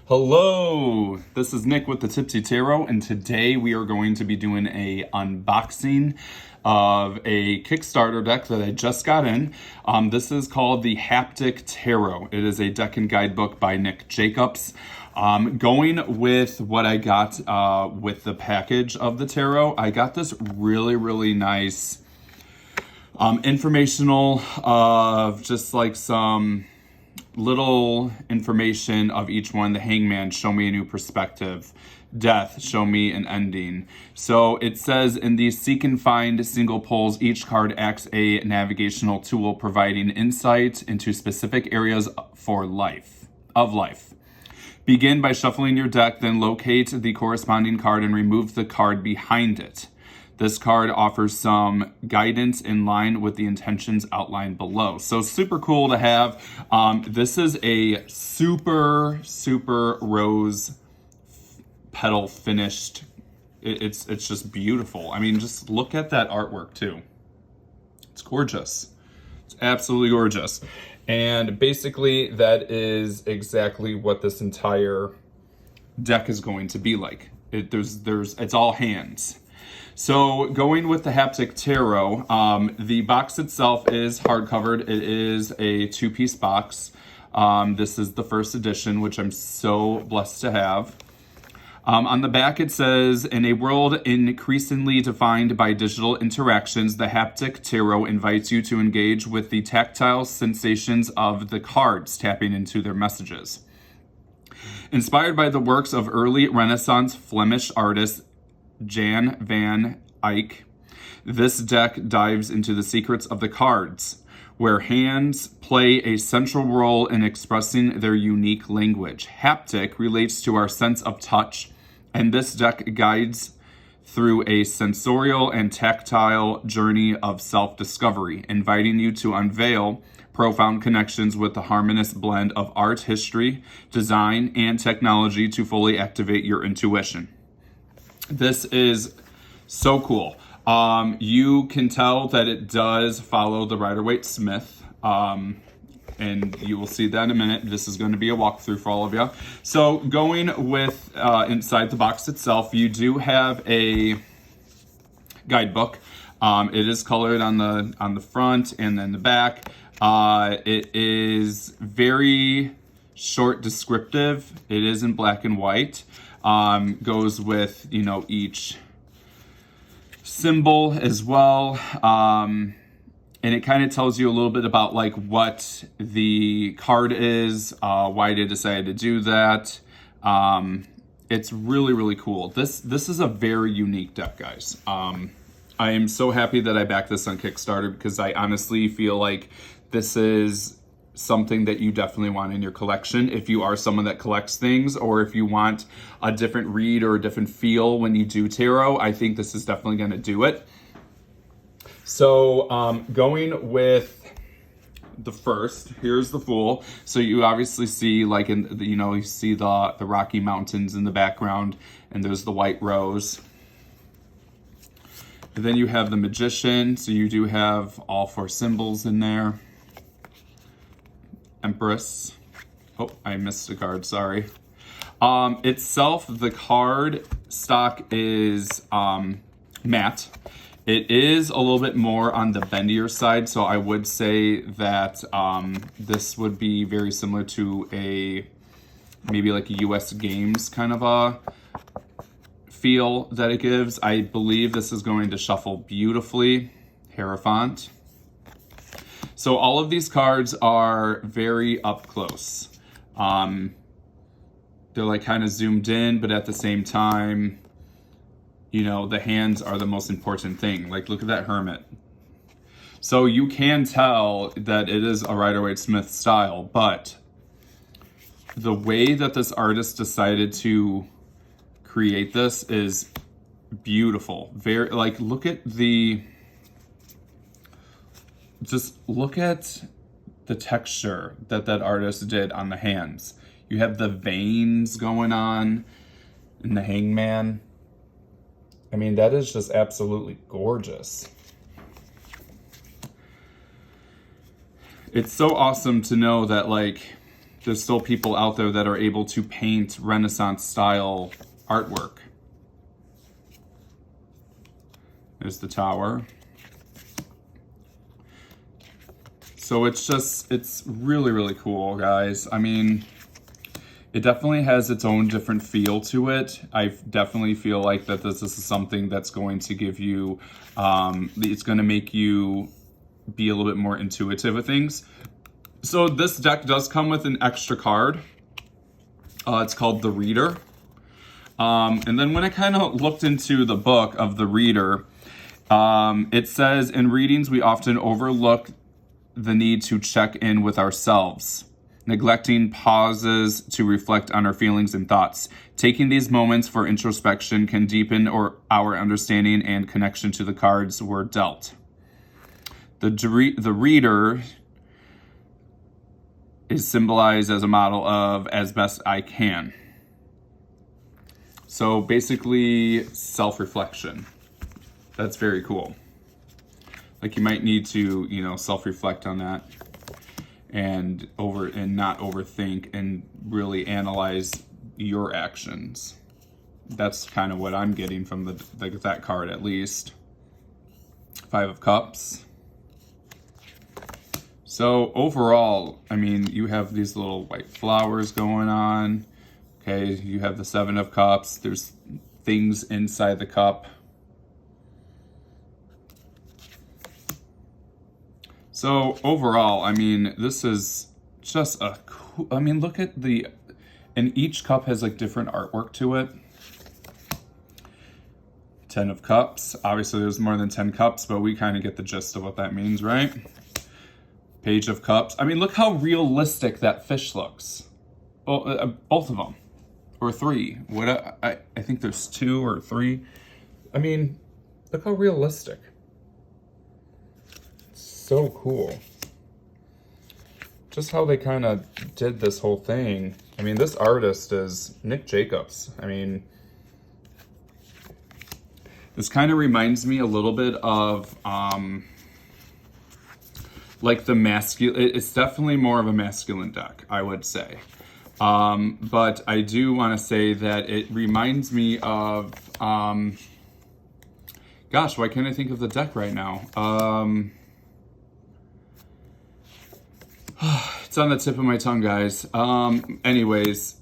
Hello, this is Nick with the Tipsy Tarot, and today we are going to be doing a unboxing of a Kickstarter deck that I just got in. This is called the Haptic Tarot. It is a deck and guidebook by Nick Jacobs. Going with what I got with the package of the tarot, I got this really nice informational of just like some little information of each one. The Hangman, show me a new perspective. Death, show me an ending. So it says in these seek and find single pulls, each card acts a navigational tool providing insight into specific areas of life. Begin by shuffling your deck, then locate the corresponding card and remove the card behind it. This card offers some guidance in line with the intentions outlined below. So super cool to have. This is a super rose petal finished. It's just beautiful. I mean, just look at that artwork too. It's gorgeous. It's absolutely gorgeous. And basically that is exactly what this entire deck is going to be like. It's all hands. So going with the Haptic Tarot, the box itself is hardcovered. It is a two-piece box. This is the first edition, which I'm so blessed to have. On the back it says, in a world increasingly defined by digital interactions, the Haptic Tarot invites you to engage with the tactile sensations of the cards, tapping into their messages. Inspired by the works of early Renaissance Flemish artist Jan van Eyck, this deck dives into the secrets of the cards, where hands play a central role in expressing their unique language. Haptic relates to our sense of touch, and this deck guides through a sensorial and tactile journey of self-discovery, inviting you to unveil profound connections with the harmonious blend of art, history, design, and technology to fully activate your intuition. This is so cool. You can tell that it does follow the Rider-Waite-Smith, and you will see that in a minute. This is going to be a walkthrough for all of you. So going with inside the box itself, you do have a guidebook. It is colored on the front and then the back. It is very short descriptive. It is in black and white. Goes with, each symbol as well. And it kind of tells you a little bit about like what the card is, why they decided to do that. It's really cool. This is a very unique deck, guys. I am so happy that I backed this on Kickstarter because I honestly feel like this is something that you definitely want in your collection if you are someone that collects things, or if you want a different read or a different feel when you do tarot. I think this is definitely going to do it. So going with the first, here's the Fool. So you obviously see like you see the Rocky Mountains in the background, and there's the white rose. And then you have the Magician, so you do have all four symbols in there. Empress. Oh, I missed a card, sorry. Itself, the card stock is matte. It is a little bit more on the bendier side, so I would say that this would be very similar to maybe like a US Games kind of a feel that it gives. I believe this is going to shuffle beautifully. Hierophant. So all of these cards are very up close. They're like kind of zoomed in, but at the same time, the hands are the most important thing. Like, look at that Hermit. So you can tell that it is a Rider-Waite-Smith style, but the way that this artist decided to create this is beautiful. Very, like, just look at the texture that artist did on the hands. You have the veins going on in the Hangman. I mean, that is just absolutely gorgeous. It's so awesome to know that, like, there's still people out there that are able to paint Renaissance style artwork. There's the tower. So it's really, really cool, guys. I mean, it definitely has its own different feel to it. I definitely feel like that this is something that's going to give you, it's going to make you be a little bit more intuitive with things. So this deck does come with an extra card. It's called the Reader. And then when I kind of looked into the book of the Reader, it says, in readings, we often overlook the need to check in with ourselves, neglecting pauses to reflect on our feelings and thoughts. Taking these moments for introspection can deepen our understanding and connection to the cards we're dealt. The Reader is symbolized as a model of as best I can. So basically, self-reflection. That's very cool. Like, you might need to, you know, self-reflect on that and not overthink and really analyze your actions. That's kind of what I'm getting from that card, at least. Five of Cups. So overall, I mean, you have these little white flowers going on. Okay, you have the Seven of Cups. There's things inside the cup. So overall, I mean, this is just a cool, I mean, look at and each cup has like different artwork to it. 10 of Cups. Obviously there's more than 10 cups, but we kind of get the gist of what that means, right? Page of Cups. I mean, look how realistic that fish looks. Well, both of them. Or three. I think there's 2 or 3. I mean, look how realistic. So cool. Just how they kind of did this whole thing. I mean, this artist is Nick Jacobs. I mean, this kind of reminds me a little bit of like the masculine. It's definitely more of a masculine deck, I would say. But I do want to say that it reminds me of gosh, why can't I think of the deck right now? It's on the tip of my tongue, guys. Anyways,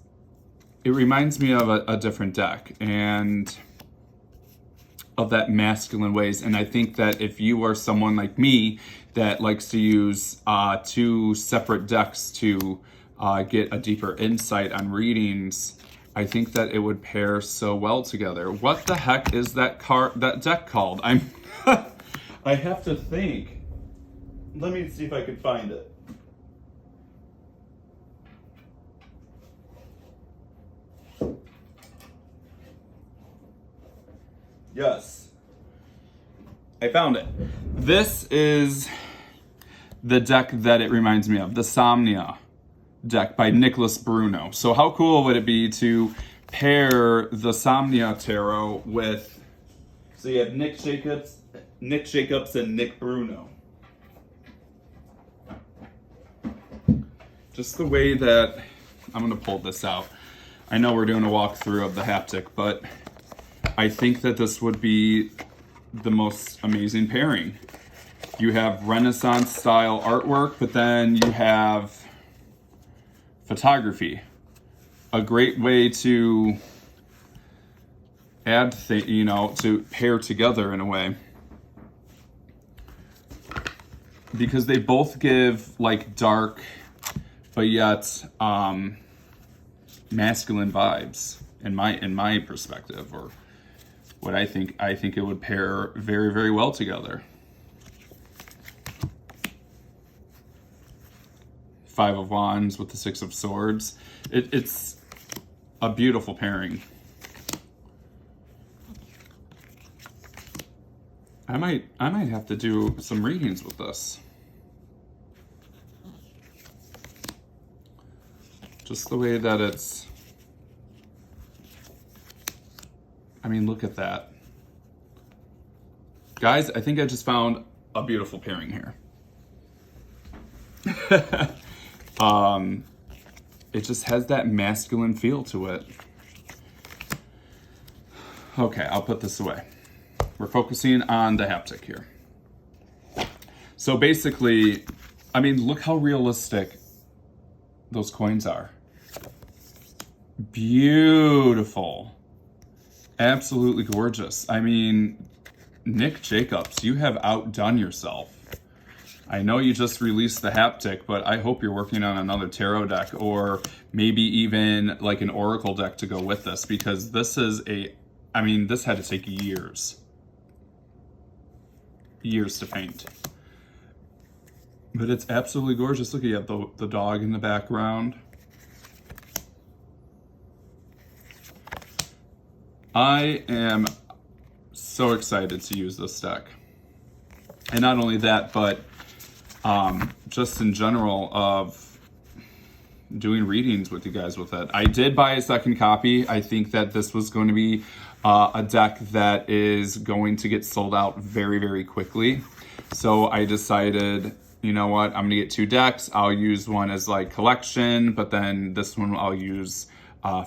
it reminds me of a different deck and of that masculine ways. And I think that if you are someone like me that likes to use 2 separate decks to get a deeper insight on readings, I think that it would pair so well together. What the heck is that deck called? I have to think. Let me see if I can find it. Yes, I found it. This is the deck that it reminds me of, the Somnia deck by Nicholas Bruno. So how cool would it be to pair the Somnia Tarot with, so you have Nick Jacobs and Nick Bruno. Just the way that, I'm gonna pull this out. I know we're doing a walkthrough of the Haptic, but I think that this would be the most amazing pairing. You have Renaissance style artwork, but then you have photography. A great way to add to pair together in a way. Because they both give like dark, but yet masculine vibes in my perspective, or what I think it would pair very, very well together. 5 of Wands with the 6 of Swords. It's a beautiful pairing. I might have to do some readings with this. Just the way that it's, I mean, look at that. Guys, I think I just found a beautiful pairing here. it just has that masculine feel to it. Okay, I'll put this away. We're focusing on the haptic here. So basically, I mean, look how realistic those coins are. Beautiful. Absolutely gorgeous. I mean, Nick Jacobs, you have outdone yourself. I know you just released the haptic, but I hope you're working on another tarot deck, or maybe even like an oracle deck to go with this, because this is I mean, this had to take years to paint. But it's absolutely gorgeous. Look, you have the dog in the background. I am so excited to use this deck. And not only that, but just in general of doing readings with you guys with it. I did buy a second copy. I think that this was going to be a deck that is going to get sold out very, very quickly. So I decided, you know what, I'm gonna get 2 decks. I'll use one as like collection, but then this one I'll use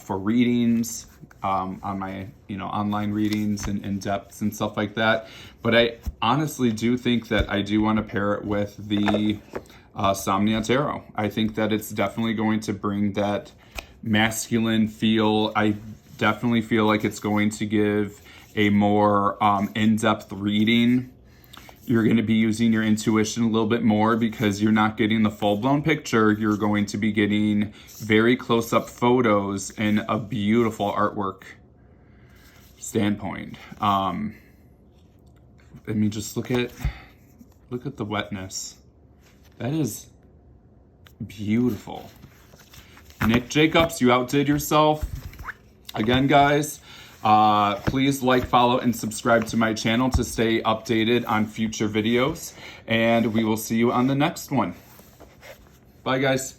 for readings, on my, you know, online readings and in-depths and stuff like that. But I honestly do think that I do want to pair it with the Somnia Tarot. I think that it's definitely going to bring that masculine feel. I definitely feel like it's going to give a more in-depth reading. You're going to be using your intuition a little bit more because you're not getting the full-blown picture. You're going to be getting very close-up photos and a beautiful artwork standpoint. I mean, just look at the wetness. That is beautiful. Nick Jacobs, you outdid yourself. Again, guys, please like, follow, and subscribe to my channel to stay updated on future videos. And we will see you on the next one. Bye, guys.